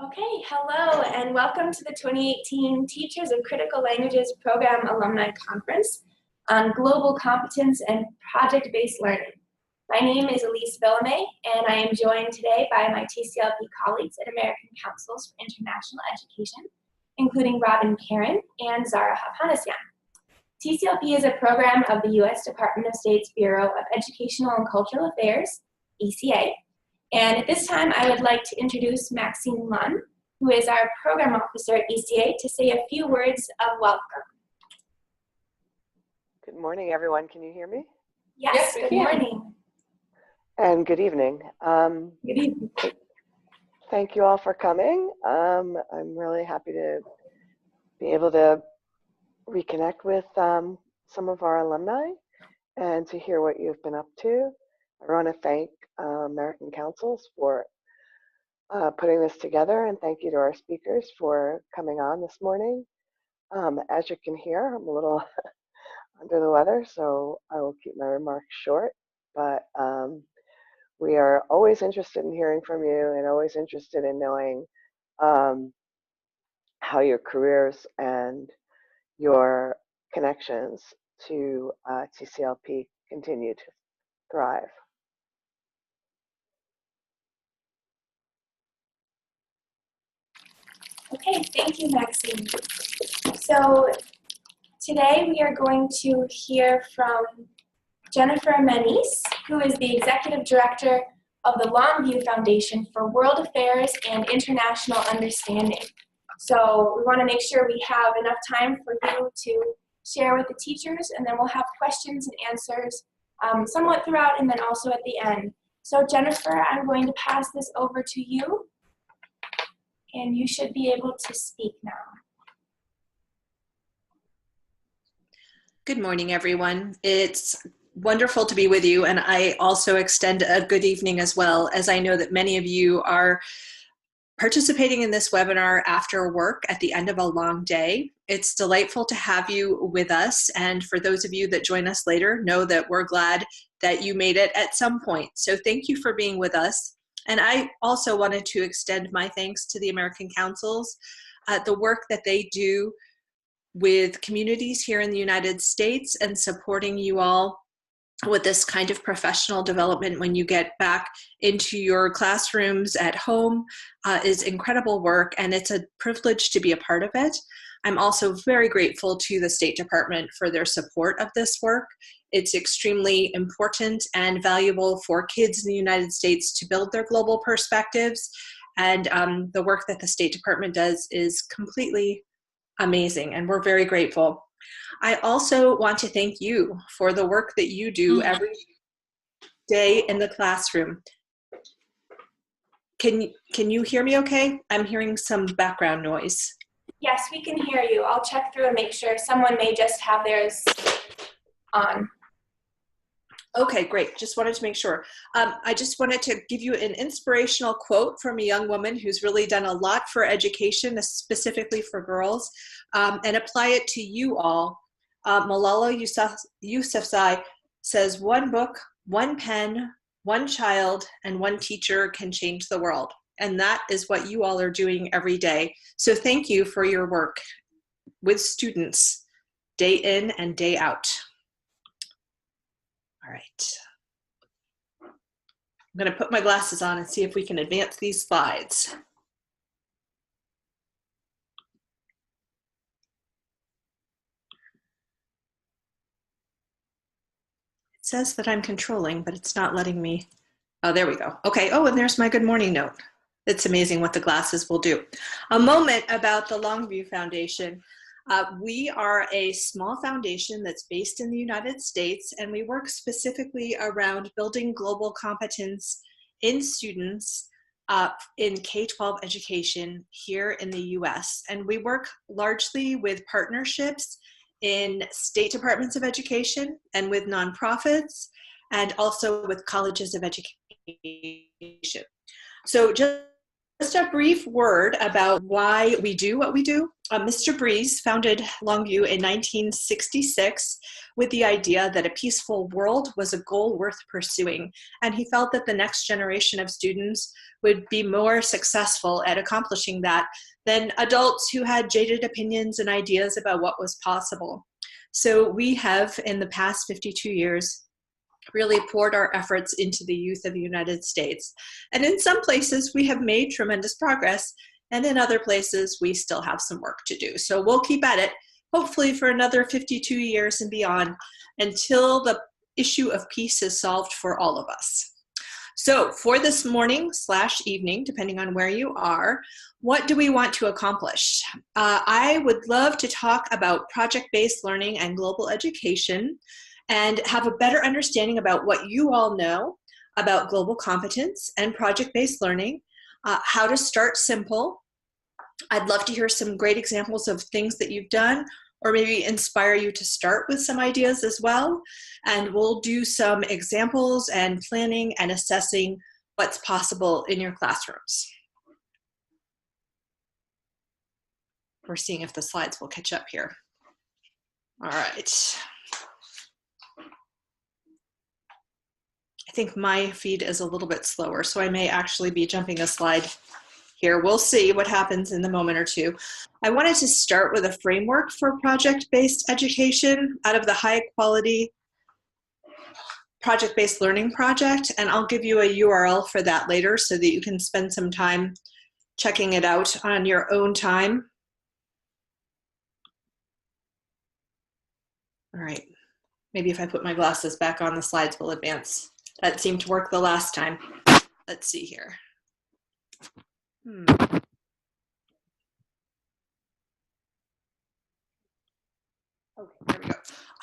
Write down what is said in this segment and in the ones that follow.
Okay, hello and welcome to the 2018 Teachers of Critical Languages Program Alumni Conference on Global Competence and Project-Based Learning. My name is Elise Villame and I am joined today by my TCLP colleagues at American Councils for International Education, including Robin Karen and Zara Hapanasyan. TCLP is a program of the U.S. Department of State's Bureau of Educational and Cultural Affairs, ECA. And at this time, I would like to introduce Maxine Lunn, who is our program officer at ECA, to say a few words of welcome. Good morning, everyone. Can you hear me? Yes, good morning. And good evening. Good evening. Thank you all for coming. I'm really happy to be able to reconnect with some of our alumni and to hear what you've been up to. I want to thank American Councils for putting this together, and thank you to our speakers for coming on this morning. As you can hear, I'm a little under the weather, so I will keep my remarks short, but we are always interested in hearing from you and always interested in knowing how your careers and your connections to TCLP continue to thrive. Okay, thank you, Maxine. So today we are going to hear from Jennifer Manise, who is the Executive Director of the Longview Foundation for World Affairs and International Understanding. So we want to make sure we have enough time for you to share with the teachers, and then we'll have questions and answers somewhat throughout and then also at the end. So Jennifer, I'm going to pass this over to you, and you should be able to speak now. Good morning, everyone. It's wonderful to be with you, and I also extend a good evening as well, as I know that many of you are participating in this webinar after work at the end of a long day. It's delightful to have you with us, and for those of you that join us later, know that we're glad that you made it at some point. So thank you for being with us. And I also wanted to extend my thanks to the American Councils, the work that they do with communities here in the United States and supporting you all with this kind of professional development when you get back into your classrooms at home is incredible work, and it's a privilege to be a part of it. I'm also very grateful to the State Department for their support of this work. It's extremely important and valuable for kids in the United States to build their global perspectives, and the work that the State Department does is completely amazing, and we're very grateful. I also want to thank you for the work that you do every day in the classroom. Can you hear me okay? I'm hearing some background noise. Yes, we can hear you. I'll check through and make sure. Someone may just have theirs on. Okay, great. Just wanted to make sure. I just wanted to give you an inspirational quote from a young woman who's really done a lot for education, specifically for girls, and apply it to you all. Malala Yousafzai says, "One book, one pen, one child, and one teacher can change the world." And that is what you all are doing every day. So thank you for your work with students, day in and day out. All right. I'm going to put my glasses on and see if we can advance these slides. It says that I'm controlling, but it's not letting me. Oh, there we go. Okay. Oh, and there's my good morning note. It's amazing what the glasses will do. A moment about the Longview Foundation. We are a small foundation that's based in the United States, and we work specifically around building global competence in students in K-12 education here in the US. And we work largely with partnerships in state departments of education and with nonprofits, and also with colleges of education. So just Just a brief word about why we do what we do. Mr. Breeze founded Longview in 1966 with the idea that a peaceful world was a goal worth pursuing, and he felt that the next generation of students would be more successful at accomplishing that than adults who had jaded opinions and ideas about what was possible. So we have, in the past 52 years, really poured our efforts into the youth of the United States. And in some places we have made tremendous progress, and in other places we still have some work to do. So we'll keep at it, hopefully for another 52 years and beyond, until the issue of peace is solved for all of us. So for this morning / evening, depending on where you are, what do we want to accomplish? I would love to talk about project-based learning and global education, and have a better understanding about what you all know about global competence and project-based learning, how to start simple. I'd love to hear some great examples of things that you've done, or maybe inspire you to start with some ideas as well. And we'll do some examples and planning and assessing what's possible in your classrooms. We're seeing if the slides will catch up here. All right. I think my feed is a little bit slower, so I may actually be jumping a slide here. We'll see what happens in the moment or two. I wanted to start with a framework for project-based education out of the high quality project-based learning project, and I'll give you a URL for that later so that you can spend some time checking it out on your own time. All right, maybe if I put my glasses back on, the slides will advance. That seemed to work the last time. Let's see here. Okay, there we go.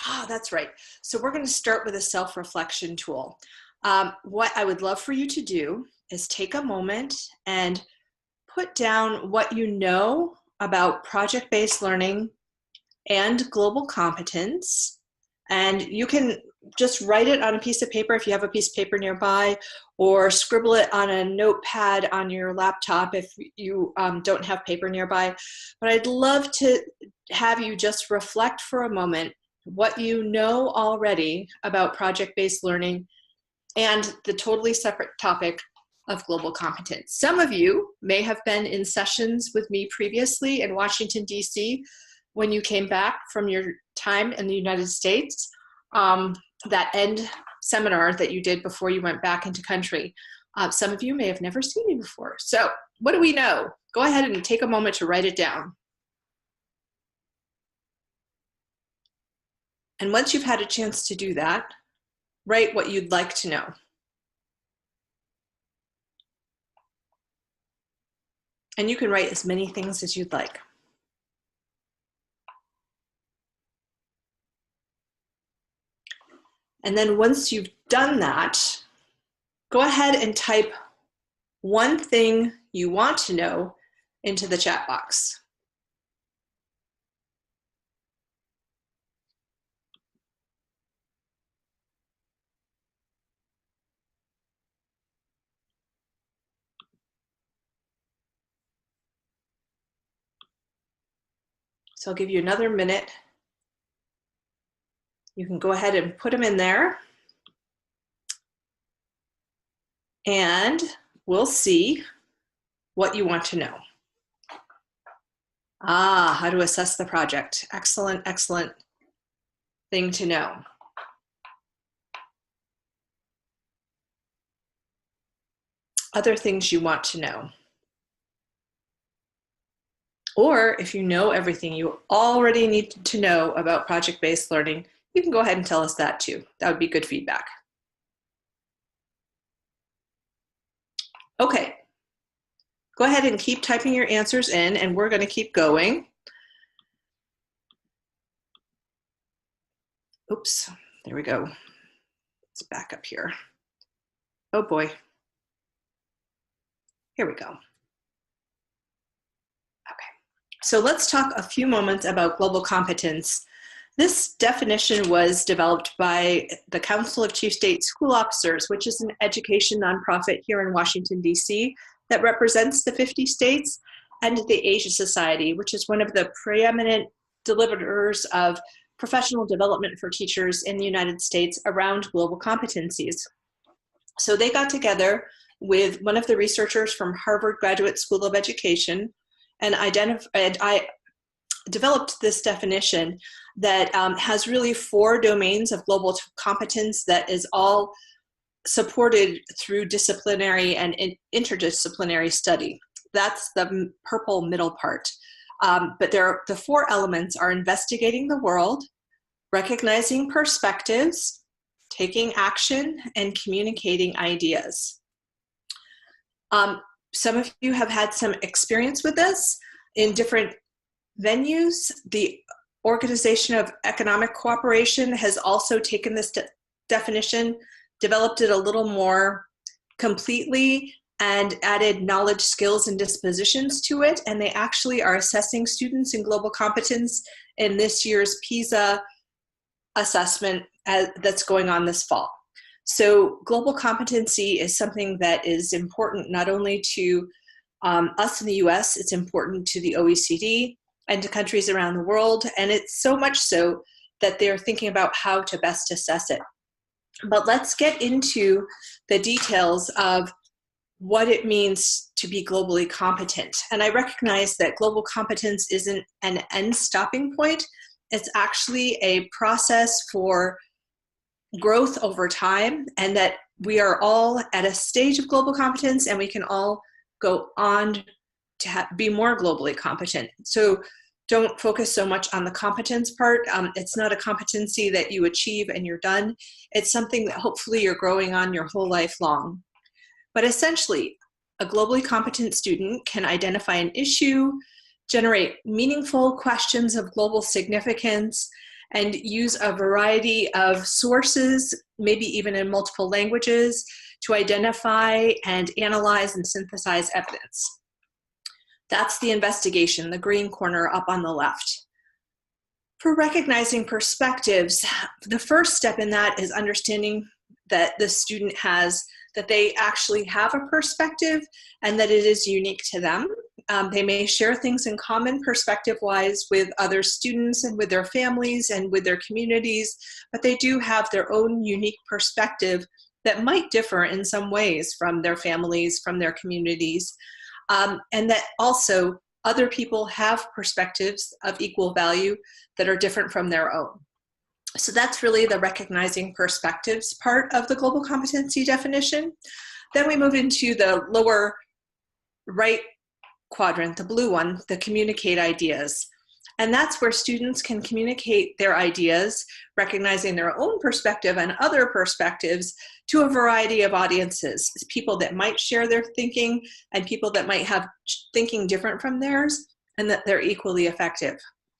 Ah, that's right. So we're going to start with a self-reflection tool. What I would love for you to do is take a moment and put down what you know about project-based learning and global competence. And you can just write it on a piece of paper if you have a piece of paper nearby, or scribble it on a notepad on your laptop if you don't have paper nearby. But I'd love to have you just reflect for a moment what you know already about project-based learning and the totally separate topic of global competence. Some of you may have been in sessions with me previously in Washington, D.C. when you came back from your time in the United States, that end seminar that you did before you went back into country. Some of you may have never seen me before. So what do we know? Go ahead and take a moment to write it down. And once you've had a chance to do that, write what you'd like to know. And you can write as many things as you'd like. And then once you've done that, go ahead and type one thing you want to know into the chat box. So I'll give you another minute. You can go ahead and put them in there. And we'll see what you want to know. How to assess the project. Excellent, excellent thing to know. Other things you want to know. Or if you know everything you already need to know about project-based learning, you can go ahead and tell us that too. That would be good feedback. Okay, go ahead and keep typing your answers in, and we're going to keep going. Oops, there we go. Let's back up here. Oh boy. Here we go. Okay, so let's talk a few moments about global competence. This definition was developed by the Council of Chief State School Officers, which is an education nonprofit here in Washington, D.C., that represents the 50 states, and the Asia Society, which is one of the preeminent deliverers of professional development for teachers in the United States around global competencies. So they got together with one of the researchers from Harvard Graduate School of Education and I developed this definition that has really 4 domains of global competence that is all supported through disciplinary and interdisciplinary study. That's the purple middle part. But the 4 elements are investigating the world, recognizing perspectives, taking action, and communicating ideas. Some of you have had some experience with this in different venues. The Organization of Economic Cooperation has also taken this definition, developed it a little more completely, and added knowledge, skills, and dispositions to it. And they actually are assessing students in global competence in this year's PISA assessment that's going on this fall. So global competency is something that is important not only to us in the US, it's important to the OECD and to countries around the world. And it's so much so that they're thinking about how to best assess it. But let's get into the details of what it means to be globally competent. And I recognize that global competence isn't an end stopping point. It's actually a process for growth over time, and that we are all at a stage of global competence and we can all go on to be more globally competent. So don't focus so much on the competence part. It's not a competency that you achieve and you're done. It's something that hopefully you're growing on your whole life long. But essentially, a globally competent student can identify an issue, generate meaningful questions of global significance, and use a variety of sources, maybe even in multiple languages, to identify and analyze and synthesize evidence. That's the investigation, the green corner up on the left. For recognizing perspectives, the first step in that is understanding that the student that they actually have a perspective and that it is unique to them. They may share things in common perspective-wise with other students and with their families and with their communities, but they do have their own unique perspective that might differ in some ways from their families, from their communities, and that also other people have perspectives of equal value that are different from their own. So that's really the recognizing perspectives part of the global competency definition. Then we move into the lower right quadrant, the blue one, the communicate ideas. And that's where students can communicate their ideas, recognizing their own perspective and other perspectives to a variety of audiences, people that might share their thinking and people that might have thinking different from theirs, and that they're equally effective.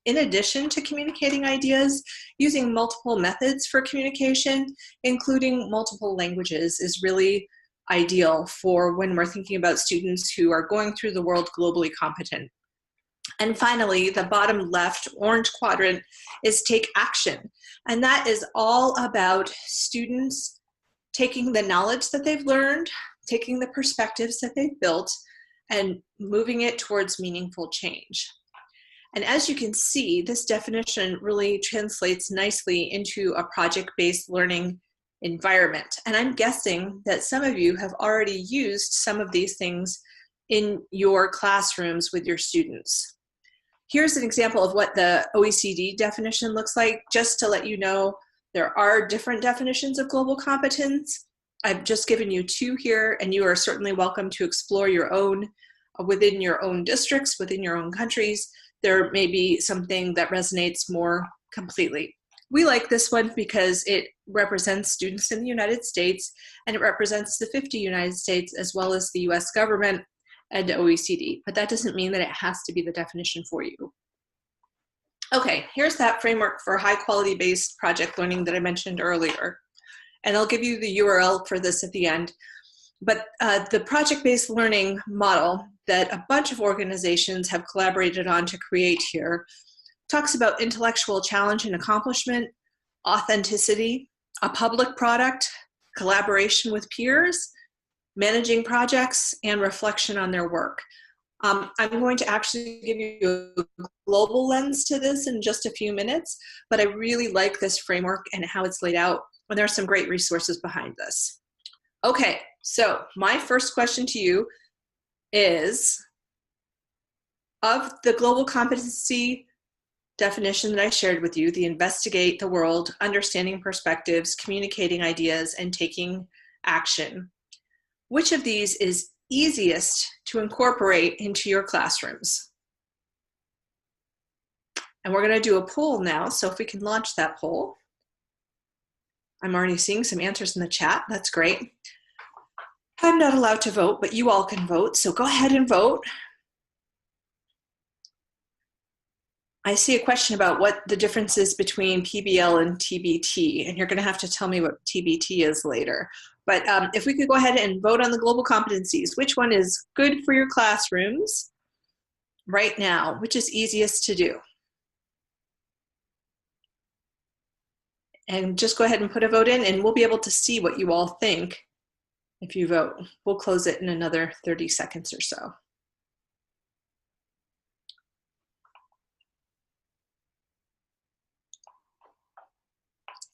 In addition to communicating ideas, using multiple methods for communication, including multiple languages, is really ideal for when we're thinking about students who are going through the world globally competent. And finally, the bottom left orange quadrant is take action. And that is all about students taking the knowledge that they've learned, taking the perspectives that they've built, and moving it towards meaningful change. And as you can see, this definition really translates nicely into a project-based learning environment. And I'm guessing that some of you have already used some of these things in your classrooms with your students. Here's an example of what the OECD definition looks like, just to let you know there are different definitions of global competence. I've just given you 2 here, and you are certainly welcome to explore your own within your own districts, within your own countries. There may be something that resonates more completely. We like this one because it represents students in the United States, and it represents the 50 United States as well as the US government and OECD, but that doesn't mean that it has to be the definition for you. Okay, here's that framework for high quality based project learning that I mentioned earlier. And I'll give you the URL for this at the end. But the project-based learning model that a bunch of organizations have collaborated on to create here talks about intellectual challenge and accomplishment, authenticity, a public product, collaboration with peers, managing projects, and reflection on their work. I'm going to actually give you a global lens to this in just a few minutes, but I really like this framework and how it's laid out, and there are some great resources behind this. Okay, so my first question to you is, of the global competency definition that I shared with you, the investigate the world, understanding perspectives, communicating ideas, and taking action, which of these is easiest to incorporate into your classrooms? And we're going to do a poll now, so if we can launch that poll. I'm already seeing some answers in the chat. That's great. I'm not allowed to vote, but you all can vote, so go ahead and vote. I see a question about what the difference is between PBL and TBT, and you're going to have to tell me what TBT is later. But if we could go ahead and vote on the global competencies, which one is good for your classrooms right now? Which is easiest to do? And just go ahead and put a vote in, and we'll be able to see what you all think if you vote. We'll close it in another 30 seconds or so.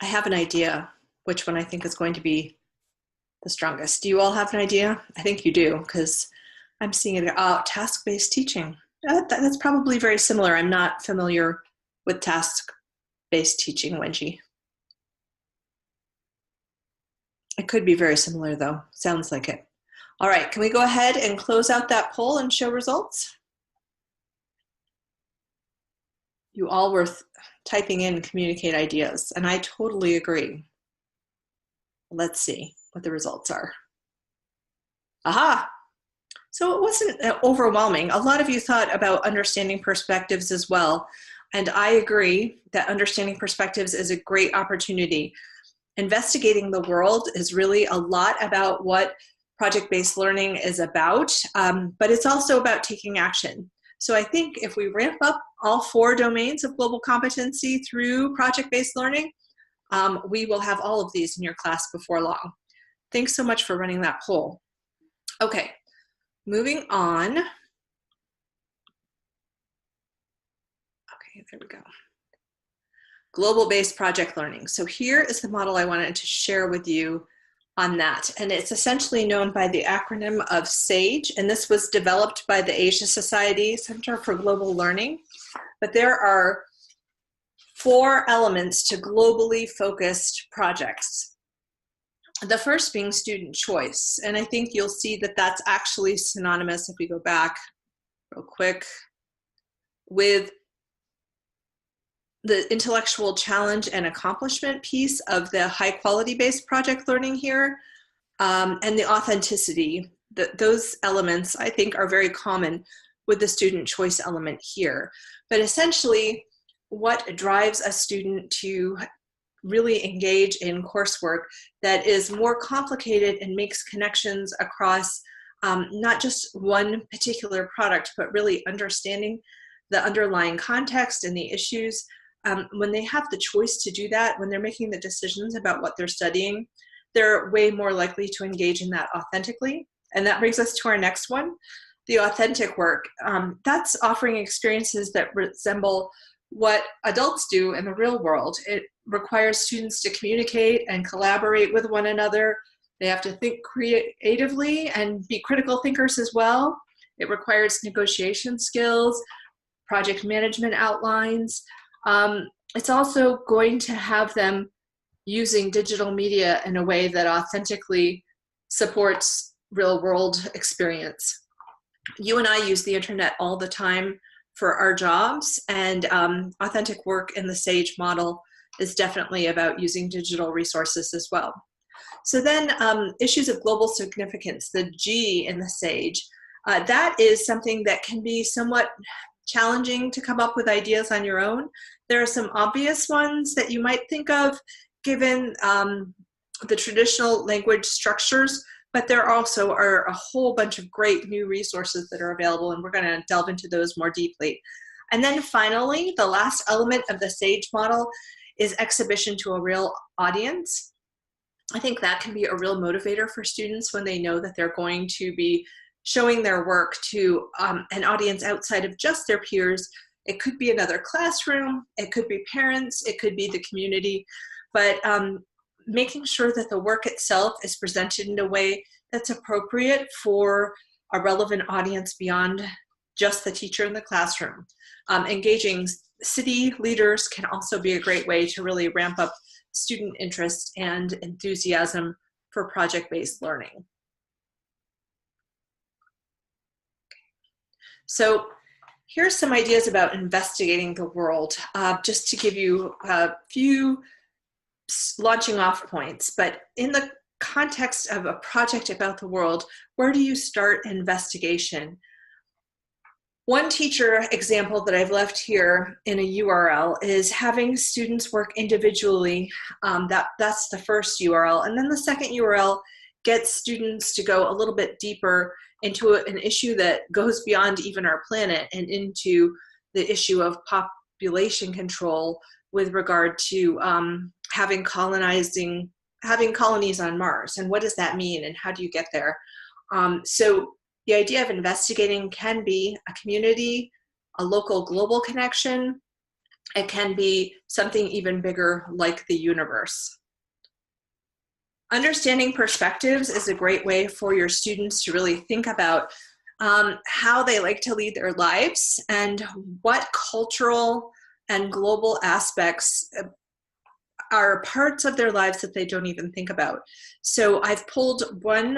I have an idea which one I think is going to be the strongest. Do you all have an idea? I think you do, because I'm seeing it out. Task-based teaching. That's probably very similar. I'm not familiar with task-based teaching, Wenji. It could be very similar, though. Sounds like it. All right, can we go ahead and close out that poll and show results? You all were typing in communicate ideas, and I totally agree. Let's see what the results are. Aha! So it wasn't overwhelming. A lot of you thought about understanding perspectives as well, and I agree that understanding perspectives is a great opportunity. Investigating the world is really a lot about what project-based learning is about, but it's also about taking action. So I think if we ramp up all 4 domains of global competency through project-based learning, we will have all of these in your class before long. Thanks so much for running that poll. Okay, moving on. Okay, there we go. Global-based project learning. So here is the model I wanted to share with you on that. And it's essentially known by the acronym of SAGE, and this was developed by the Asia Society Center for Global Learning. But there are 4 elements to globally focused projects. The first being student choice, and I think you'll see that that's actually synonymous, if we go back real quick, with the intellectual challenge and accomplishment piece of the high quality based project learning here, and the authenticity. Those elements I think are very common with the student choice element here. But essentially what drives a student to really engage in coursework that is more complicated and makes connections across not just one particular product, but really understanding the underlying context and the issues. When they have the choice to do that, when they're making the decisions about what they're studying, they're way more likely to engage in that authentically. And that brings us to our next one, the authentic work. That's offering experiences that resemble what adults do in the real world. It requires students to communicate and collaborate with one another. They have to think creatively and be critical thinkers as well. It requires negotiation skills, project management outlines. It's also going to have them using digital media in a way that authentically supports real world experience. You and I use the internet all the time for our jobs, and authentic work in the SAGE model is definitely about using digital resources as well. So then issues of global significance, the G in the SAGE, that is something that can be somewhat challenging to come up with ideas on your own. There are some obvious ones that you might think of given the traditional language structures, but there also are a whole bunch of great new resources that are available, and we're going to delve into those more deeply. And then finally, the last element of the SAGE model is exhibition to a real audience. I think that can be a real motivator for students when they know that they're going to be showing their work to an audience outside of just their peers. It could be another classroom, it could be parents, it could be the community, but making sure that the work itself is presented in a way that's appropriate for a relevant audience beyond just the teacher in the classroom. Engaging city leaders can also be a great way to really ramp up student interest and enthusiasm for project-based learning. So here's some ideas about investigating the world, just to give you a few launching off points. But in the context of a project about the world, where do you start investigation? One teacher example that I've left here in a URL is having students work individually. That's the first URL. And then the second URL gets students to go a little bit deeper into an issue that goes beyond even our planet and into the issue of population control with regard to having colonies on Mars. And what does that mean and how do you get there? So the idea of investigating can be a community, a local global connection. It can be something even bigger like the universe. Understanding perspectives is a great way for your students to really think about how they like to lead their lives and what cultural and global aspects are parts of their lives that they don't even think about. So I've pulled one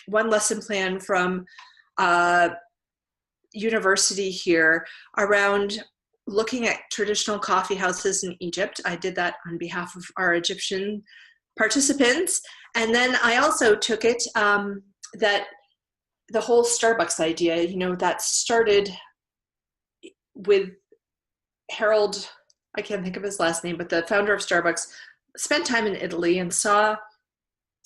lesson plan from university here around looking at traditional coffee houses in Egypt. I did that on behalf of our Egyptian participants. And then I also took it that the whole Starbucks idea, that started with Harold, I can't think of his last name, but the founder of Starbucks spent time in Italy and saw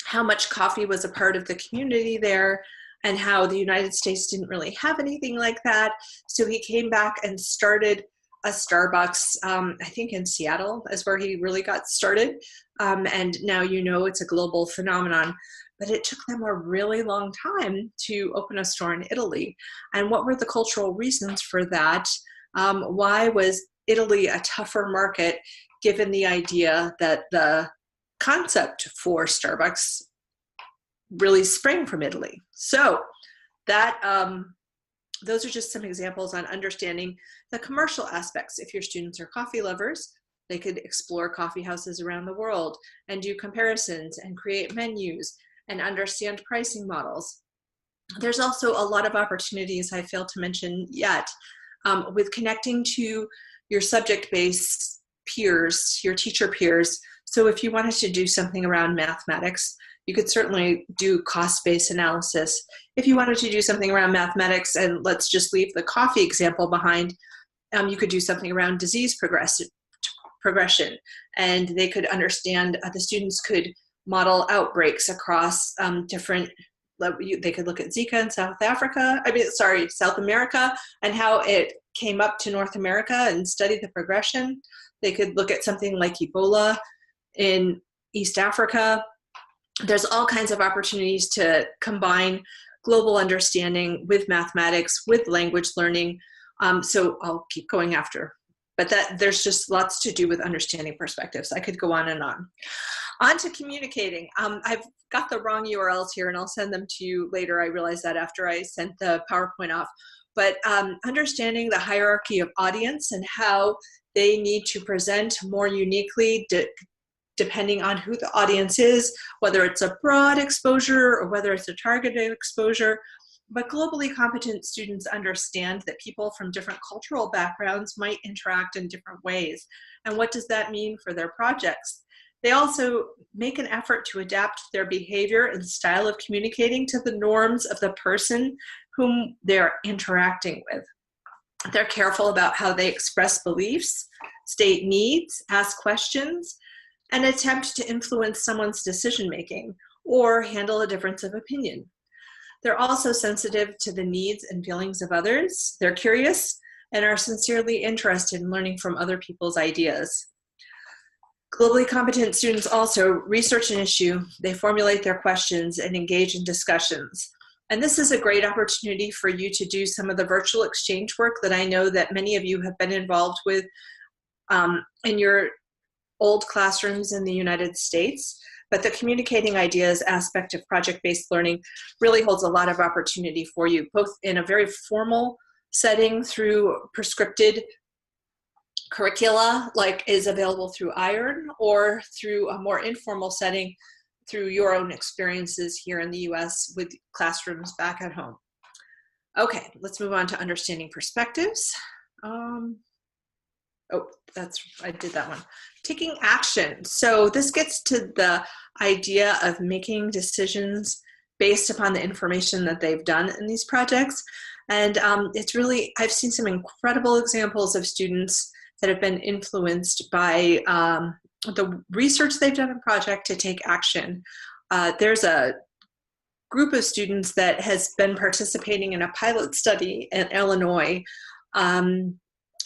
how much coffee was a part of the community there and how the United States didn't really have anything like that. So he came back and started a Starbucks, I think in Seattle is where he really got started. And now it's a global phenomenon, but it took them a really long time to open a store in Italy. And what were the cultural reasons for that? Why was Italy a tougher market given the idea that the concept for Starbucks really sprang from Italy? So that those are just some examples on understanding the commercial aspects. If your students are coffee lovers, they could explore coffee houses around the world and do comparisons and create menus and understand pricing models. There's also a lot of opportunities I failed to mention yet with connecting to your subject-based peers, your teacher peers. So if you wanted to do something around mathematics, you could certainly do cost-based analysis. If you wanted to do something around mathematics, and let's just leave the coffee example behind, you could do something around disease progression. And they could understand, the students could model outbreaks across different, they could look at Zika in South America, and how it came up to North America and study the progression. They could look at something like Ebola in East Africa. There's all kinds of opportunities to combine global understanding with mathematics, with language learning. So I'll keep going after. But there's just lots to do with understanding perspectives. I could go on and on. On to communicating. I've got the wrong URLs here, and I'll send them to you later. I realized that after I sent the PowerPoint off. But understanding the hierarchy of audience and how they need to present more uniquely depending on who the audience is, whether it's a broad exposure or whether it's a targeted exposure. But globally competent students understand that people from different cultural backgrounds might interact in different ways. And what does that mean for their projects? They also make an effort to adapt their behavior and style of communicating to the norms of the person whom they're interacting with. They're careful about how they express beliefs, state needs, ask questions, and attempt to influence someone's decision-making or handle a difference of opinion. They're also sensitive to the needs and feelings of others. They're curious and are sincerely interested in learning from other people's ideas. Globally competent students also research an issue, they formulate their questions, and engage in discussions. And this is a great opportunity for you to do some of the virtual exchange work that I know that many of you have been involved with in your old classrooms in the United States. But the communicating ideas aspect of project-based learning really holds a lot of opportunity for you, both in a very formal setting through prescripted curricula like is available through IRN, or through a more informal setting through your own experiences here in the US with classrooms back at home. Okay, let's move on to understanding perspectives. I did that one. Taking action. So this gets to the idea of making decisions based upon the information that they've done in these projects. And it's really, I've seen some incredible examples of students that have been influenced by the research they've done in project to take action. There's a group of students that has been participating in a pilot study in Illinois.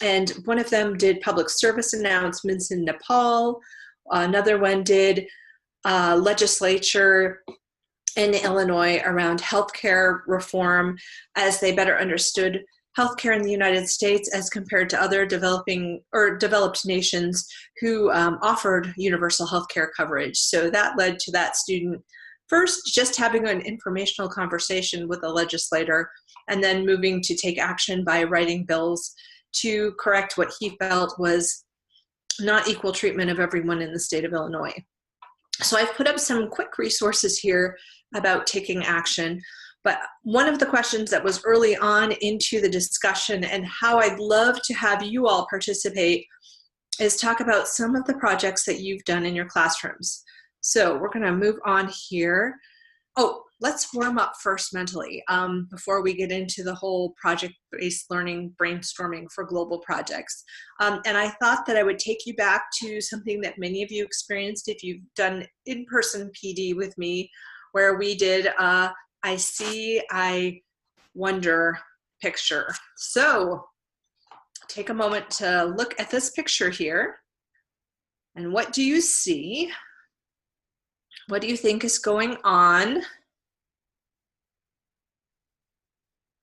And one of them did public service announcements in Nepal. Another one did legislature in Illinois around healthcare reform as they better understood healthcare in the United States as compared to other developing or developed nations who offered universal healthcare coverage. So that led to that student first just having an informational conversation with a legislator, and then moving to take action by writing bills to correct what he felt was not equal treatment of everyone in the state of Illinois. So I've put up some quick resources here about taking action. But one of the questions that was early on into the discussion, and how I'd love to have you all participate, is talk about some of the projects that you've done in your classrooms. So we're going to move on here. Oh, let's warm up first mentally before we get into the whole project-based learning brainstorming for global projects. And I thought that I would take you back to something that many of you experienced if you've done in-person PD with me, where we did I see, I wonder picture. So take a moment to look at this picture here. And what do you see? What do you think is going on?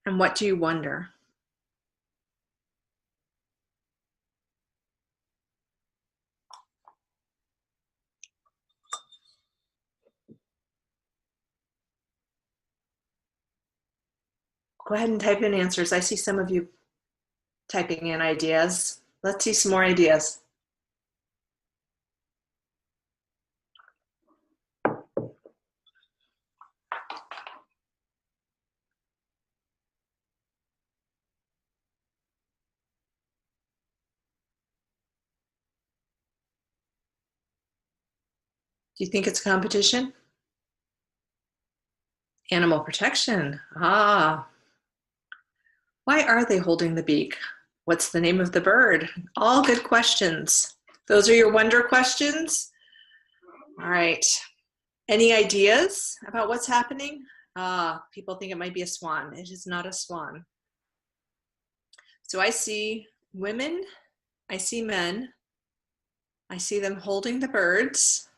And what do you wonder? Go ahead and type in answers. I see some of you typing in ideas. Let's see some more ideas. Do you think it's competition? Animal protection. Ah. Why are they holding the beak? What's the name of the bird? All good questions. Those are your wonder questions? All right. Any ideas about what's happening? People think it might be a swan. It is not a swan. So I see women, I see men, I see them holding the birds.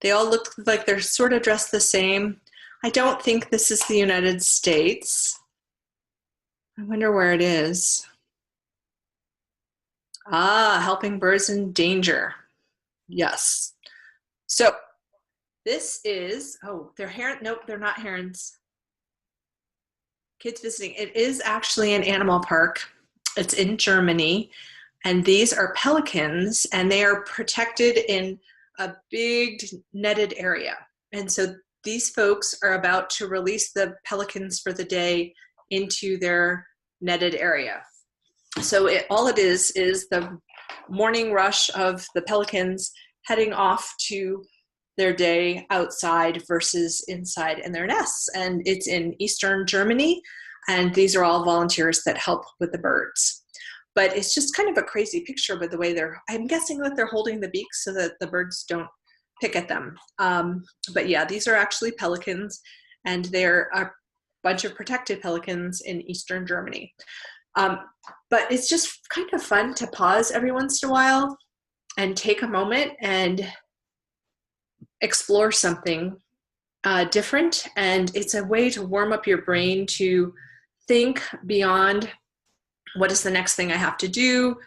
They all look like they're sort of dressed the same. I don't think this is the United States. I wonder where it is. Helping birds in danger. Yes. So this is, they're heron. Nope, they're not herons. Kids visiting. It is actually an animal park. It's in Germany. And these are pelicans, and they are protected in a big netted area. And so these folks are about to release the pelicans for the day into their netted area. So all it is the morning rush of the pelicans heading off to their day outside versus inside in their nests. And it's in Eastern Germany, and these are all volunteers that help with the birds. But it's just kind of a crazy picture by the way I'm guessing that they're holding the beaks so that the birds don't pick at them. But yeah, these are actually pelicans, and they're a bunch of protected pelicans in Eastern Germany. But it's just kind of fun to pause every once in a while and take a moment and explore something different. And it's a way to warm up your brain to think beyond what is the next thing I have to do?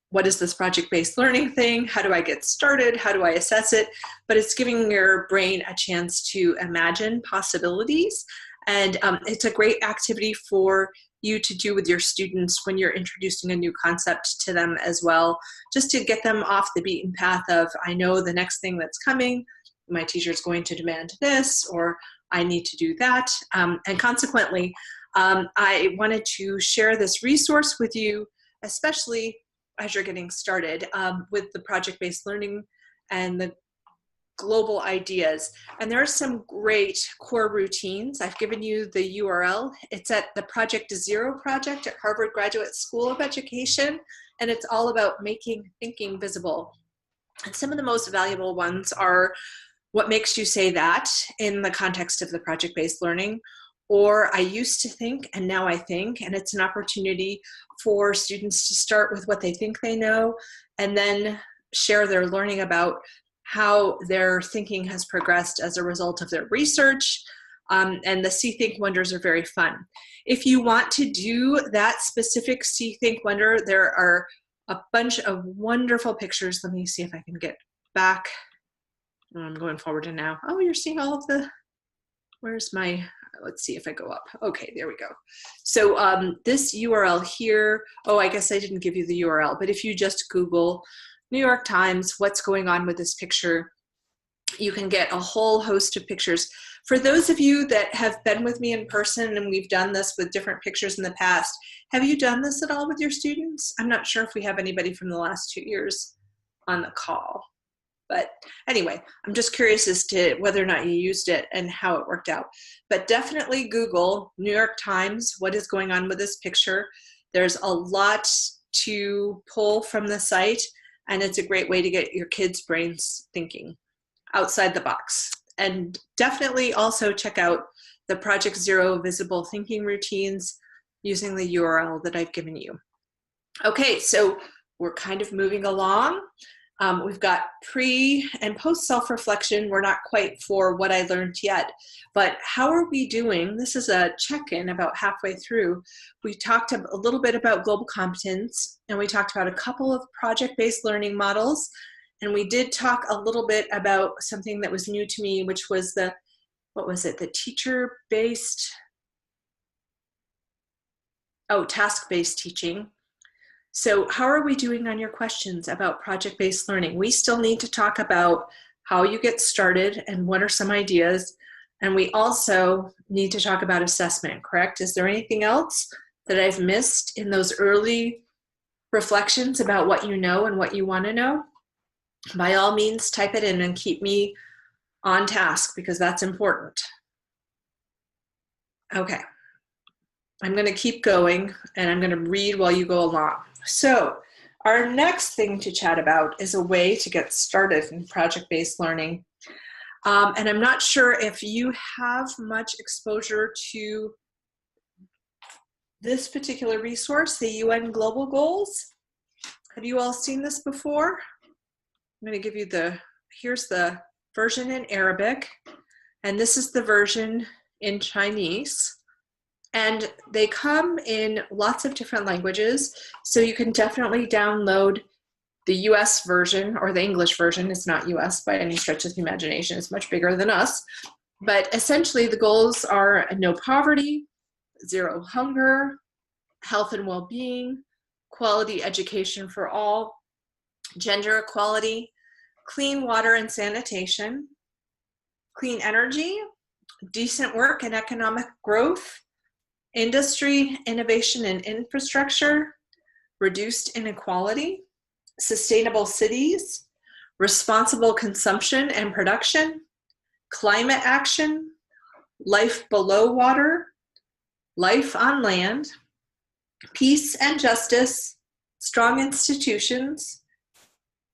What is this project-based learning thing? How do I get started? How do I assess it? But it's giving your brain a chance to imagine possibilities. And it's a great activity for you to do with your students when you're introducing a new concept to them as well, just to get them off the beaten path of, I know the next thing that's coming, my teacher is going to demand this, or I need to do that. And consequently, I wanted to share this resource with you, especially as you're getting started with the project-based learning and the global ideas. And there are some great core routines. I've given you the URL. It's at the Project Zero project at Harvard Graduate School of Education, and it's all about making thinking visible. And some of the most valuable ones are what makes you say that in the context of the project-based learning, or I used to think and now I think, and it's an opportunity for students to start with what they think they know and then share their learning about how their thinking has progressed as a result of their research. And the See, Think, Wonders are very fun. If you want to do that specific See, Think, Wonder, there are a bunch of wonderful pictures. Let me see if I can get back. I'm going forward to now. Oh, you're seeing all of the, where's my, let's see if I go up. Okay, there we go. So this URL here, oh, I guess I didn't give you the URL, but if you just Google New York Times, what's going on with this picture, you can get a whole host of pictures. For those of you that have been with me in person, and we've done this with different pictures in the past, have you done this at all with your students? I'm not sure if we have anybody from the last 2 years on the call. But anyway, I'm just curious as to whether or not you used it and how it worked out. But definitely Google New York Times, what is going on with this picture. There's a lot to pull from the site, and it's a great way to get your kids' brains thinking outside the box. And definitely also check out the Project Zero Visible Thinking Routines using the URL that I've given you. Okay, so we're kind of moving along. We've got pre and post self-reflection. We're not quite for what I learned yet, but how are we doing? This is a check-in about halfway through. We talked a little bit about global competence, and we talked about a couple of project-based learning models, and we did talk a little bit about something that was new to me, which was the, what was it, the teacher-based, oh, task-based teaching. So how are we doing on your questions about project-based learning? We still need to talk about how you get started and what are some ideas. And we also need to talk about assessment, correct? Is there anything else that I've missed in those early reflections about what you know and what you want to know? By all means, type it in and keep me on task because that's important. Okay. I'm going to keep going and I'm going to read while you go along. So our next thing to chat about is a way to get started in project-based learning. And I'm not sure if you have much exposure to this particular resource, the UN Global Goals. Have you all seen this before? I'm going to give you the, here's the version in Arabic, and this is the version in Chinese. And they come in lots of different languages, so you can definitely download the US version, or the English version. It's not US by any stretch of the imagination. It's much bigger than us. But essentially, the goals are no poverty, zero hunger, health and well-being, quality education for all, gender equality, clean water and sanitation, clean energy, decent work and economic growth, industry, innovation and infrastructure, reduced inequality, sustainable cities, responsible consumption and production, climate action, life below water, life on land, peace and justice, strong institutions,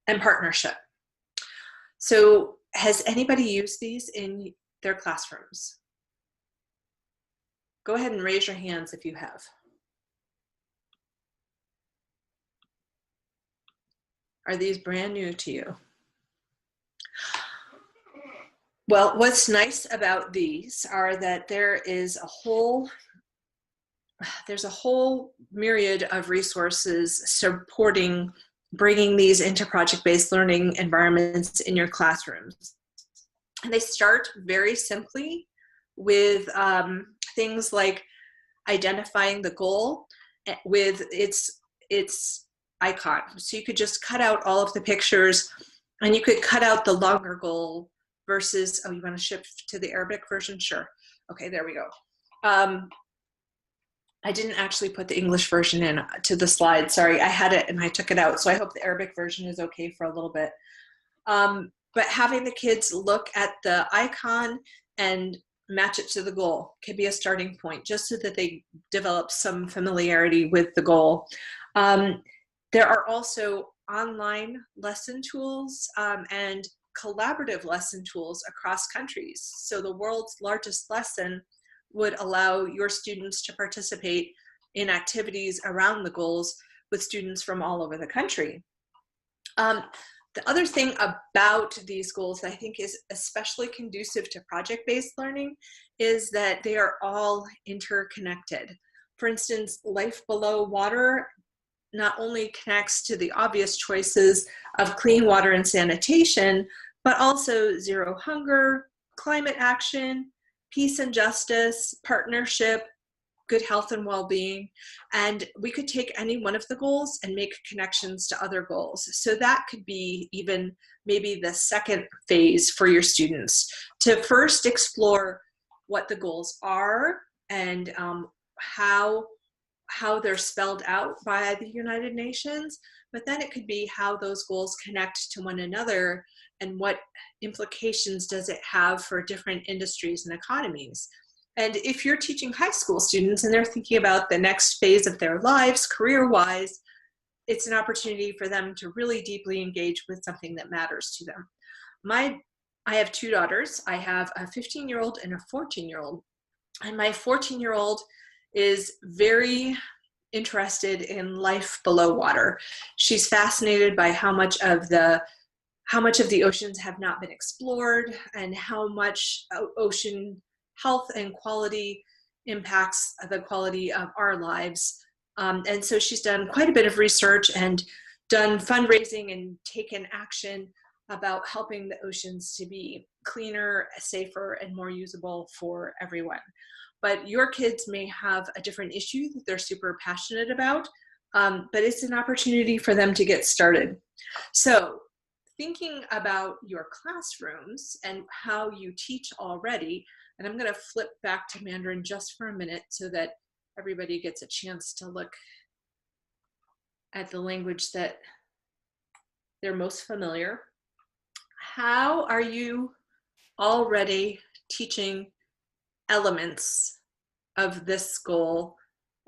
and partnership. So has anybody used these in their classrooms? Go ahead and raise your hands if you have. Are these brand new to you? Well, what's nice about these are that there's a whole myriad of resources supporting bringing these into project-based learning environments in your classrooms. And they start very simply with things like identifying the goal with its icon. So you could just cut out all of the pictures, and you could cut out the longer goal versus, oh, you want to shift to the Arabic version? Sure. Okay, there we go. I didn't actually put the English version in to the slide. Sorry, I had it and I took it out. So I hope the Arabic version is okay for a little bit. But having the kids look at the icon and match it to the goal can be a starting point, just so that they develop some familiarity with the goal. There are also online lesson tools and collaborative lesson tools across countries. So the world's largest lesson would allow your students to participate in activities around the goals with students from all over the country. The other thing about these goals that I think is especially conducive to project-based learning is that they are all interconnected. For instance, life below water not only connects to the obvious choices of clean water and sanitation, but also zero hunger, climate action, peace and justice, partnership, good health and well-being. And we could take any one of the goals and make connections to other goals. So that could be even maybe the second phase for your students, to first explore what the goals are and how they're spelled out by the United Nations, but then it could be how those goals connect to one another and what implications does it have for different industries and economies. And if you're teaching high school students and they're thinking about the next phase of their lives, career-wise, it's an opportunity for them to really deeply engage with something that matters to them. I have two daughters. I have a 15-year-old and a 14-year-old. And my 14-year-old is very interested in life below water. She's fascinated by how much of the oceans have not been explored and how much ocean health and quality impacts the quality of our lives. And so she's done quite a bit of research and done fundraising and taken action about helping the oceans to be cleaner, safer, and more usable for everyone. But your kids may have a different issue that they're super passionate about, but it's an opportunity for them to get started. So thinking about your classrooms and how you teach already, and I'm going to flip back to Mandarin just for a minute so that everybody gets a chance to look at the language that they're most familiar. How are you already teaching elements of this goal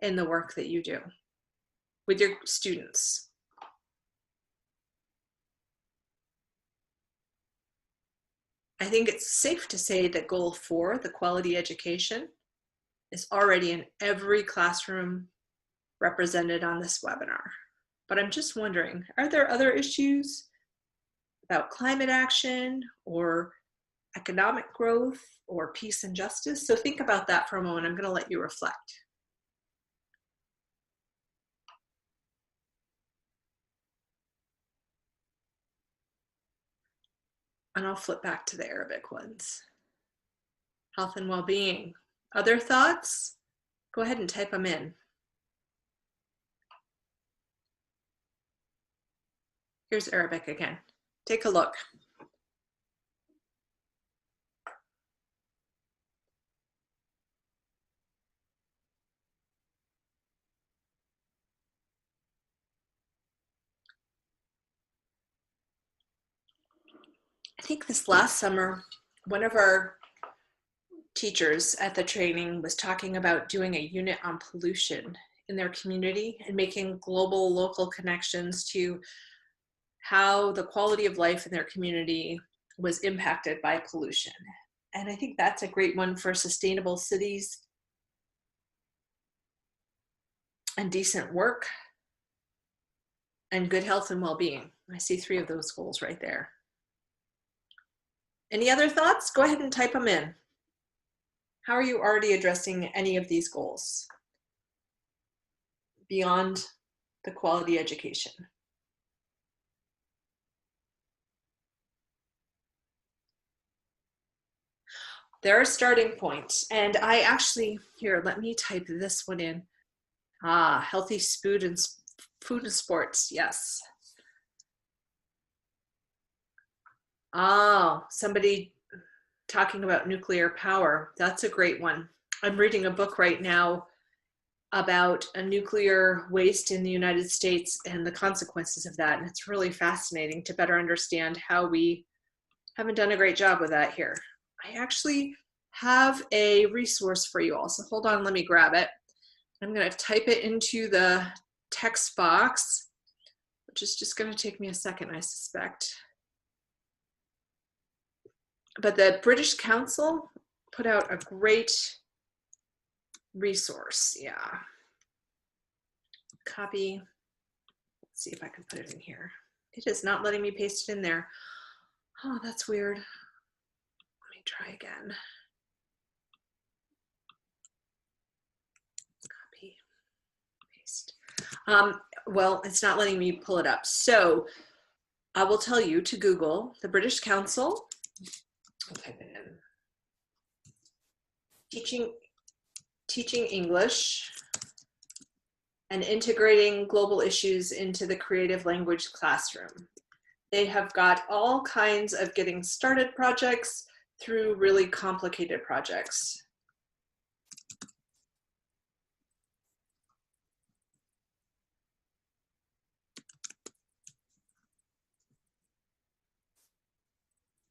in the work that you do with your students? I think it's safe to say that goal 4, the quality education, is already in every classroom represented on this webinar. But I'm just wondering, are there other issues about climate action or economic growth or peace and justice? So think about that for a moment. I'm going to let you reflect. And I'll flip back to the Arabic ones. Health and well-being. Other thoughts? Go ahead and type them in. Here's Arabic again. Take a look. I think this last summer, one of our teachers at the training was talking about doing a unit on pollution in their community and making global local connections to how the quality of life in their community was impacted by pollution. And I think that's a great one for sustainable cities and decent work and good health and well-being. I see 3 of those goals right there. Any other thoughts? Go ahead and type them in. How are you already addressing any of these goals beyond the quality education? There are starting points, and I actually, here, let me type this one in. Healthy food and sports, yes. Oh, somebody talking about nuclear power. That's a great one. I'm reading a book right now about a nuclear waste in the United States and the consequences of that. And it's really fascinating to better understand how we haven't done a great job with that here. I actually have a resource for you all. So hold on, let me grab it. I'm going to type it into the text box, which is just going to take me a second, I suspect. But the British Council put out a great resource. Yeah. Copy. Let's see if I can put it in here. It is not letting me paste it in there. Oh, that's weird. Let me try again. Copy, paste. Well, it's not letting me pull it up. So I will tell you to Google the British Council. I'll type it in. Teaching English and integrating global issues into the creative language classroom. They have got all kinds of getting started projects through really complicated projects.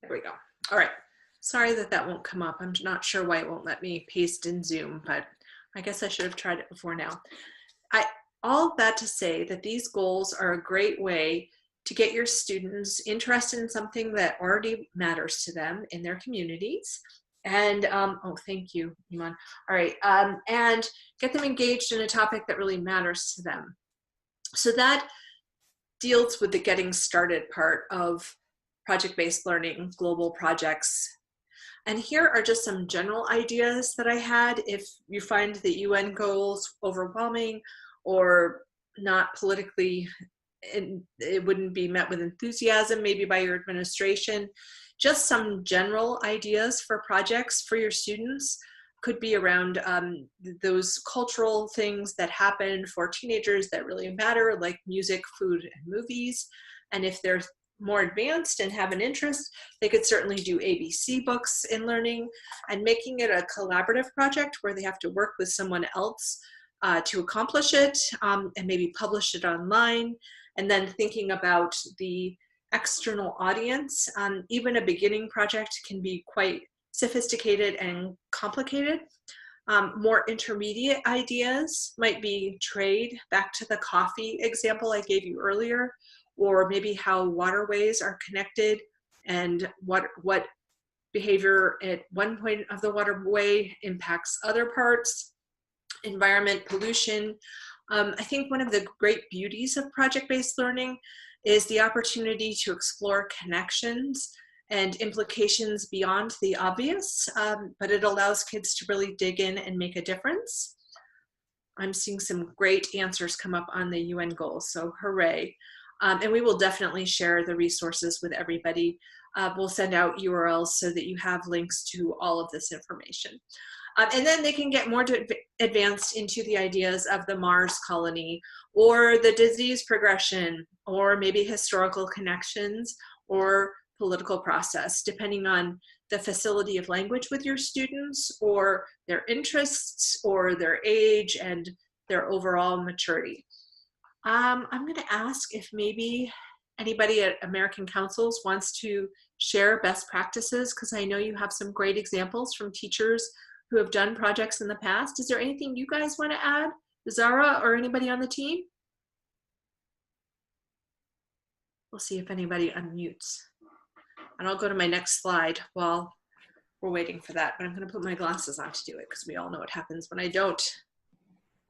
There we go. All right. Sorry that that won't come up. I'm not sure why it won't let me paste in Zoom, but I guess I should have tried it before now. All that to say that these goals are a great way to get your students interested in something that already matters to them in their communities. And, oh, thank you, Iman. All right, and get them engaged in a topic that really matters to them. So that deals with the getting started part of project-based learning, global projects. And here are just some general ideas that I had. If you find the UN goals overwhelming or not politically, it wouldn't be met with enthusiasm maybe by your administration, just some general ideas for projects for your students could be around those cultural things that happen for teenagers that really matter, like music, food, and movies. And if they're more advanced and have an interest, they could certainly do ABC books in learning, and making it a collaborative project where they have to work with someone else to accomplish it, and maybe publish it online. And then thinking about the external audience. Even a beginning project can be quite sophisticated and complicated. More intermediate ideas might be trade, back to the coffee example I gave you earlier, or maybe how waterways are connected and what behavior at one point of the waterway impacts other parts, environment, pollution. I think one of the great beauties of project-based learning is the opportunity to explore connections and implications beyond the obvious, but it allows kids to really dig in and make a difference. I'm seeing some great answers come up on the UN goals, so hooray. And we will definitely share the resources with everybody. We'll send out URLs so that you have links to all of this information. And then they can get more advanced into the ideas of the Mars colony, or the disease progression, or maybe historical connections, or political process, depending on the facility of language with your students, or their interests, or their age, and their overall maturity. I'm going to ask if maybe anybody at American Councils wants to share best practices, because I know you have some great examples from teachers who have done projects in the past. Is there anything you guys want to add? Zara or anybody on the team? We'll see if anybody unmutes. And I'll go to my next slide while we're waiting for that, but I'm going to put my glasses on to do it because we all know what happens when I don't.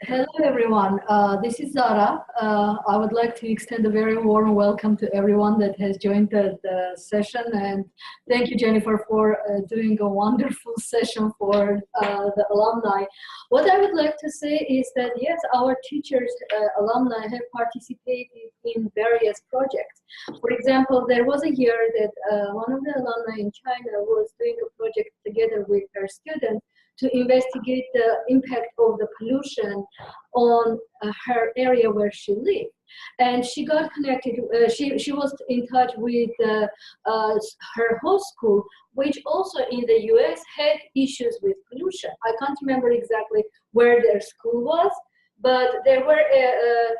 Hello, everyone. This is Zara. I would like to extend a very warm welcome to everyone that has joined the session. And thank you, Jennifer, for doing a wonderful session for the alumni. What I would like to say is that, yes, our teachers, alumni, have participated in various projects. For example, there was a year that one of the alumni in China was doing a project together with her students to investigate the impact of the pollution on her area where she lived. And she got connected, she was in touch with her host school, which also in the US had issues with pollution. I can't remember exactly where their school was, but there were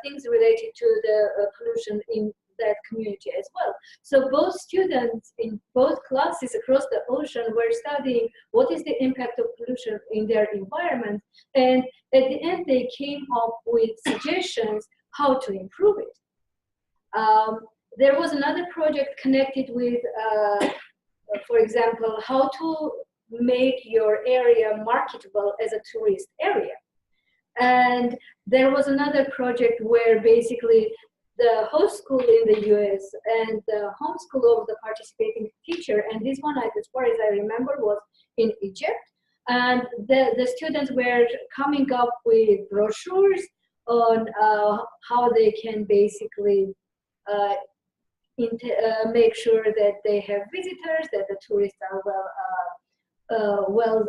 things related to the pollution in that community as well. So both students in both classes across the ocean were studying what is the impact of pollution in their environment, and at the end they came up with suggestions how to improve it. There was another project connected with, for example, how to make your area marketable as a tourist area. And there was another project where basically the host school in the US and the home school of the participating teacher, and this one, as far as I remember, was in Egypt. And the students were coming up with brochures on how they can basically make sure that they have visitors, that the tourists are well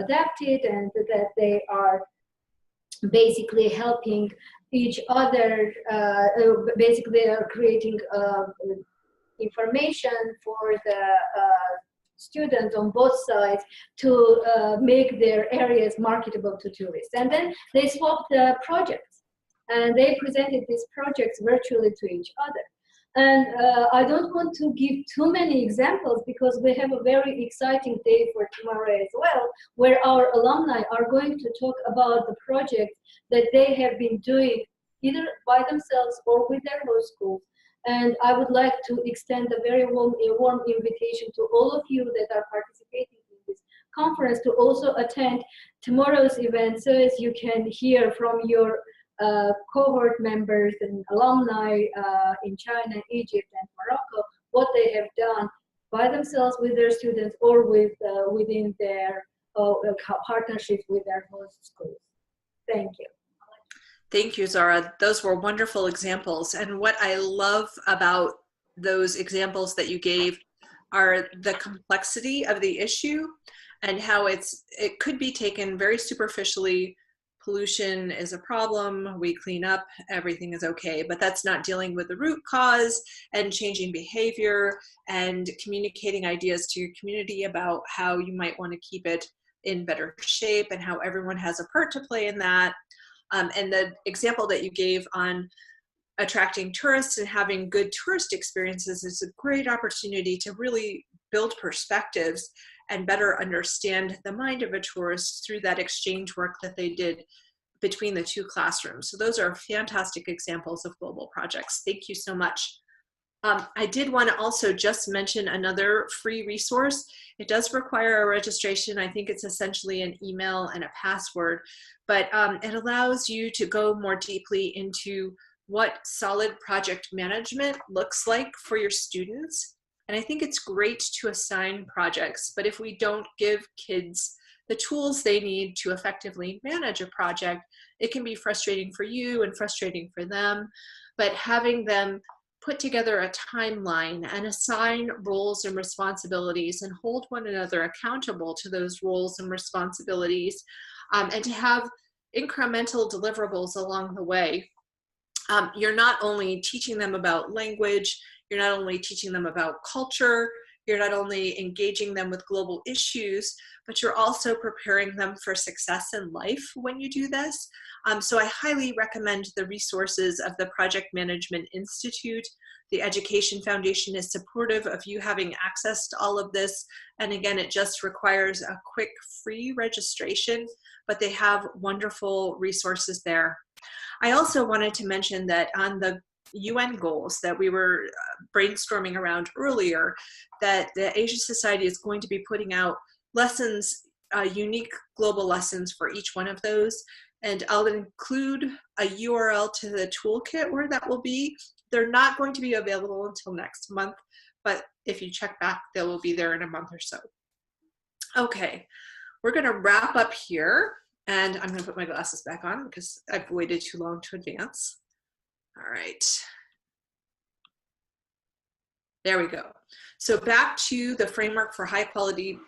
adapted, and that they are basically helping each other, basically creating information for the students on both sides to make their areas marketable to tourists. And then they swapped the projects, and they presented these projects virtually to each other. And I don't want to give too many examples because we have a very exciting day for tomorrow as well, where our alumni are going to talk about the projects that they have been doing either by themselves or with their host schools. And I would like to extend a very warm invitation to all of you that are participating in this conference to also attend tomorrow's event, so as you can hear from your cohort members and alumni in China, Egypt, and Morocco, what they have done by themselves with their students or with within their partnerships with their host schools. Thank you. Thank you, Zara. Those were wonderful examples. And what I love about those examples that you gave are the complexity of the issue and how it could be taken very superficially. Pollution is a problem, we clean up, everything is okay, but that's not dealing with the root cause and changing behavior and communicating ideas to your community about how you might want to keep it in better shape and how everyone has a part to play in that. And the example that you gave on attracting tourists and having good tourist experiences is a great opportunity to really build perspectives and better understand the mind of a tourist through that exchange work that they did between the two classrooms. So those are fantastic examples of global projects. Thank you so much. I did want to also just mention another free resource. It does require a registration. I think it's essentially an email and a password, but it allows you to go more deeply into what solid project management looks like for your students. And I think it's great to assign projects, but if we don't give kids the tools they need to effectively manage a project, it can be frustrating for you and frustrating for them. But having them put together a timeline and assign roles and responsibilities and hold one another accountable to those roles and responsibilities, and to have incremental deliverables along the way. You're not only teaching them about language, you're not only teaching them about culture, you're not only engaging them with global issues, but you're also preparing them for success in life when you do this. So I highly recommend the resources of the Project Management Institute. The Education Foundation is supportive of you having access to all of this. And again, it just requires a quick free registration, but they have wonderful resources there. I also wanted to mention that on the UN goals that we were brainstorming around earlier, that the Asia Society is going to be putting out lessons unique global lessons for each one of those. And I'll include a URL to the toolkit where that will be. They're not going to be available until next month, but if you check back, they will be there in a month or so. Okay, we're going to wrap up here, and I'm going to put my glasses back on because I've waited too long to advance. All right. There we go. So back to the framework for high quality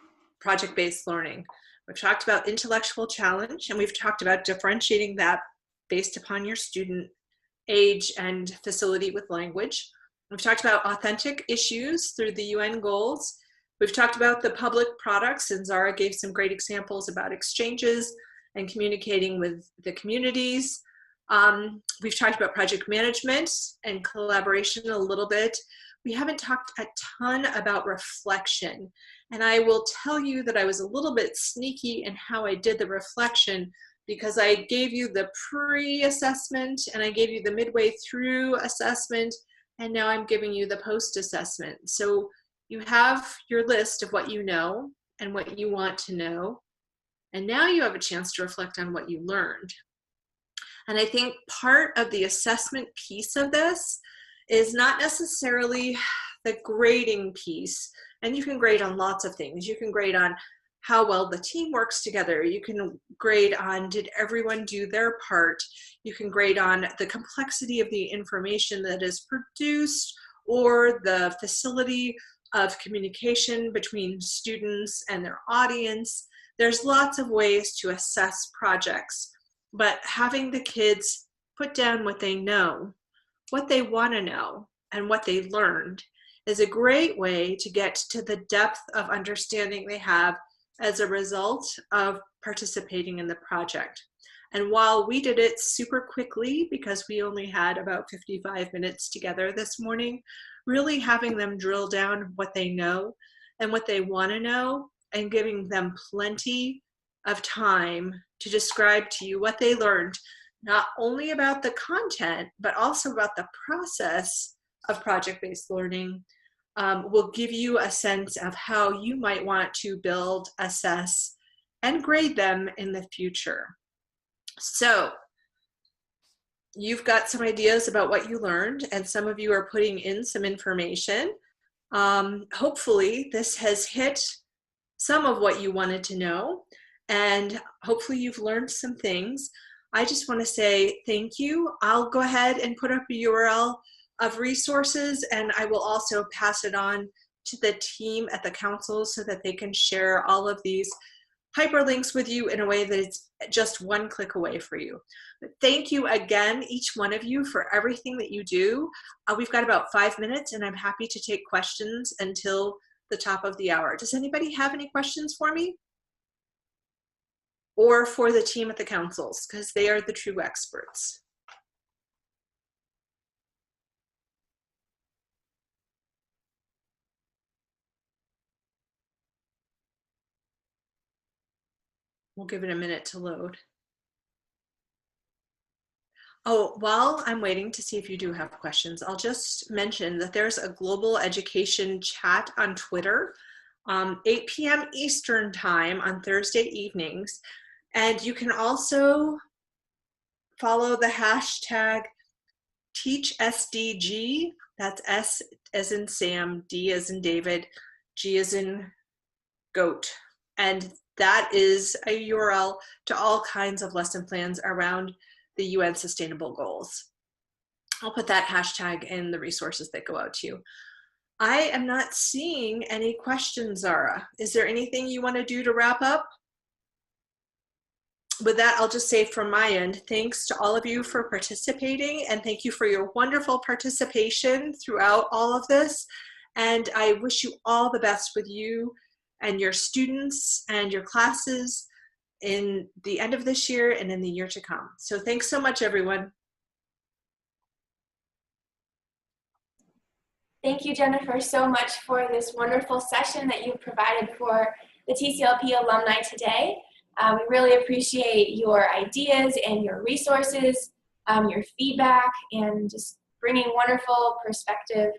project-based learning. We've talked about intellectual challenge, and we've talked about differentiating that based upon your student age and facility with language. We've talked about authentic issues through the UN goals. We've talked about the public products, and Zara gave some great examples about exchanges and communicating with the communities. We've talked about project management and collaboration a little bit. We haven't talked a ton about reflection. And I will tell you that I was a little bit sneaky in how I did the reflection, because I gave you the pre-assessment and I gave you the midway through assessment, and now I'm giving you the post-assessment. So you have your list of what you know and what you want to know, and now you have a chance to reflect on what you learned. And I think part of the assessment piece of this is not necessarily the grading piece. And you can grade on lots of things. You can grade on how well the team works together. You can grade on, did everyone do their part? You can grade on the complexity of the information that is produced, or the facility of communication between students and their audience. There's lots of ways to assess projects, but having the kids put down what they know, what they want to know, and what they learned is a great way to get to the depth of understanding they have as a result of participating in the project. And while we did it super quickly, because we only had about 55 minutes together this morning, really having them drill down what they know and what they want to know, and giving them plenty of time to describe to you what they learned, not only about the content, but also about the process of project-based learning, will give you a sense of how you might want to build, assess, and grade them in the future. So you've got some ideas about what you learned, and some of you are putting in some information. Hopefully this has hit some of what you wanted to know, and hopefully you've learned some things. I just want to say thank you. I'll go ahead and put up a URL of resources, and I will also pass it on to the team at the council so that they can share all of these hyperlinks with you in a way that it's just one click away for you. But thank you again, each one of you, for everything that you do. We've got about 5 minutes, and I'm happy to take questions until the top of the hour. Does anybody have any questions for me? Or for the team at the councils, because they are the true experts. We'll give it a minute to load. Oh, while I'm waiting to see if you do have questions, I'll just mention that there's a global education chat on Twitter, 8 p.m. Eastern time on Thursday evenings. And you can also follow the hashtag TeachSDG. That's S as in Sam, D as in David, G as in goat. And that is a URL to all kinds of lesson plans around the UN Sustainable Goals. I'll put that hashtag in the resources that go out to you. I am not seeing any questions, Zara. Is there anything you want to do to wrap up? With that, I'll just say from my end, thanks to all of you for participating, and thank you for your wonderful participation throughout all of this. And I wish you all the best with you and your students and your classes in the end of this year and in the year to come. So thanks so much, everyone. Thank you, Jennifer, so much for this wonderful session that you provided for the TCLP alumni today. We really appreciate your ideas and your resources, your feedback, and just bringing wonderful perspective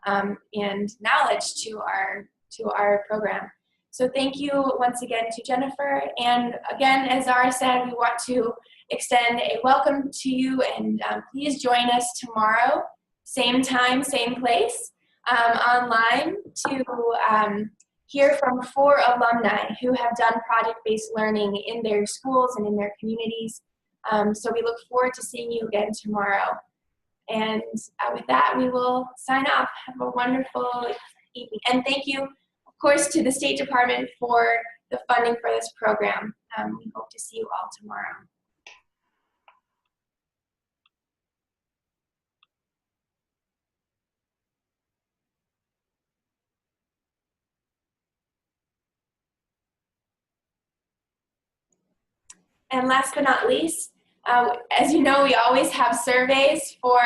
and knowledge to our program. So thank you once again to Jennifer. And again, as Zara said, we want to extend a welcome to you, and please join us tomorrow, same time, same place, online to hear from 4 alumni who have done project-based learning in their schools and in their communities. So we look forward to seeing you again tomorrow. And with that, we will sign off. Have a wonderful evening. And thank you, of course, to the State Department for the funding for this program. We hope to see you all tomorrow. And last but not least, as you know, we always have surveys for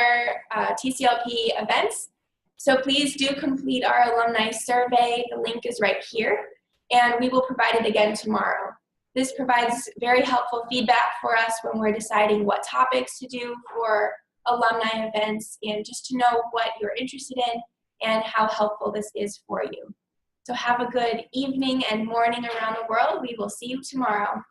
TCLP events. So please do complete our alumni survey. The link is right here, and we will provide it again tomorrow. This provides very helpful feedback for us when we're deciding what topics to do for alumni events, and just to know what you're interested in and how helpful this is for you. So have a good evening and morning around the world. We will see you tomorrow.